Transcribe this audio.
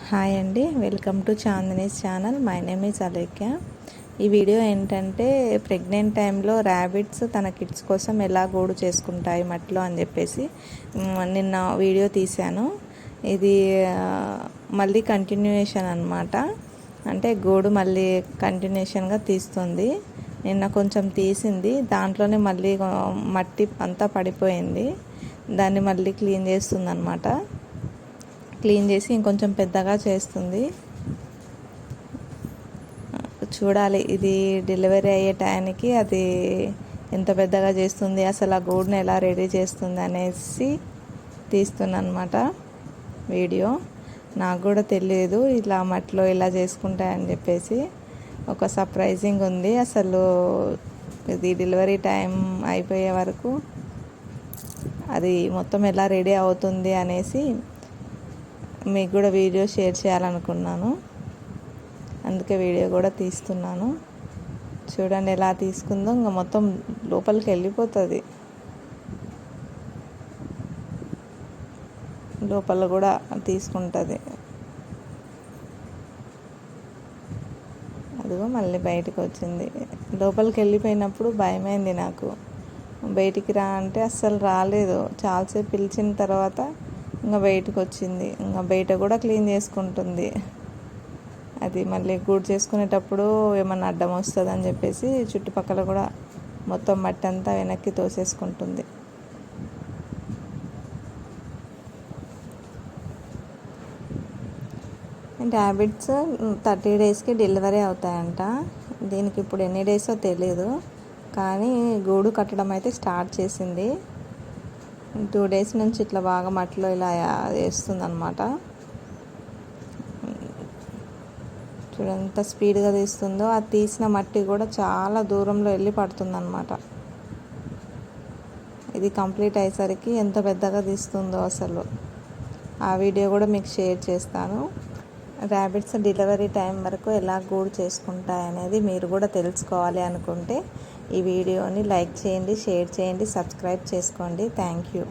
Hi అండి, welcome to Chandini's channel. My name is Alekhya. ఈ video ఏంటంటే ప్రెగ్నెంట్ టైంలో ర్యాబిట్స్ తన కిడ్స్ కోసం ఎలా గూడు చేసుకుంటాయి మట్టిలో అని చెప్పేసి నిన్న వీడియో తీశాను. ఇది మళ్ళీ కంటిన్యూయేషన్ అన్నమాట. అంటే గూడు మళ్ళీ కంటిన్యూషన్గా తీస్తుంది. నిన్న కొంచెం తీసింది, దాంట్లోనే మళ్ళీ మట్టి అంతా పడిపోయింది. దాన్ని మళ్ళీ క్లీన్ చేస్తుంది అన్నమాట. క్లీన్ చేసి ఇంకొంచెం పెద్దగా చేస్తుంది. చూడాలి ఇది డెలివరీ అయ్యే టైంకి అది ఎంత పెద్దగా చేస్తుంది, అసలు ఆ గూడుని ఎలా రెడీ చేస్తుంది అనేసి తీస్తున్నా అన్నమాట వీడియో. నాకు కూడా తెలియదు ఇలా మట్టిలో ఇలా చేసుకుంటాయని చెప్పేసి. ఒక సర్ప్రైజింగ్ ఉంది. అసలు ఇది డెలివరీ టైం అయిపోయే వరకు అది మొత్తం ఎలా రెడీ అవుతుంది అనేసి మీకు కూడా వీడియో షేర్ చేయాలనుకున్నాను. అందుకే వీడియో కూడా తీస్తున్నాను. చూడండి ఎలా తీసుకుందో, ఇంకా మొత్తం లోపలికి వెళ్ళిపోతుంది. లోపల కూడా తీసుకుంటుంది. అదిగో మళ్ళీ బయటకు వచ్చింది. లోపలికి వెళ్ళిపోయినప్పుడు భయమైంది నాకు. బయటికి రా అంటే అస్సలు రాలేదు. చాలాసేపు పిలిచిన తర్వాత ఇంకా బయటకు వచ్చింది. ఇంకా బయట కూడా క్లీన్ చేసుకుంటుంది. అది మళ్ళీ గూడు చేసుకునేటప్పుడు ఏమన్నా అడ్డం వస్తుంది అని చెప్పేసి చుట్టుపక్కల కూడా మొత్తం మట్టి అంతా వెనక్కి తోసేసుకుంటుంది. ర్యాబిట్స్ 30 డేస్కి డెలివరీ అవుతాయంట. దీనికి ఇప్పుడు ఎన్ని డేసో తెలియదు, కానీ గూడు కట్టడం అయితే స్టార్ట్ చేసింది. 2 డేస్ నుంచి ఇట్లా బాగా మట్టిలో ఇలా వేస్తుంది అన్నమాట. చూడండి ఎంత స్పీడ్గా తీస్తుందో. అది తీసిన మట్టి కూడా చాలా దూరంలో వెళ్ళి పడుతుందన్నమాట. ఇది కంప్లీట్ అయ్యేసరికి ఎంత పెద్దగా తీస్తుందో అసలు. ఆ వీడియో కూడా మీకు షేర్ చేస్తాను. ర్యాబిట్స్ డెలివరీ టైం వరకు ఎలా గూడు చేసుకుంటాయి అనేది మీరు కూడా తెలుసుకోవాలి అనుకుంటే ఈ వీడియోని లైక్ చేయండి, షేర్ చేయండి, సబ్స్క్రైబ్ చేసుకోండి. Thank you.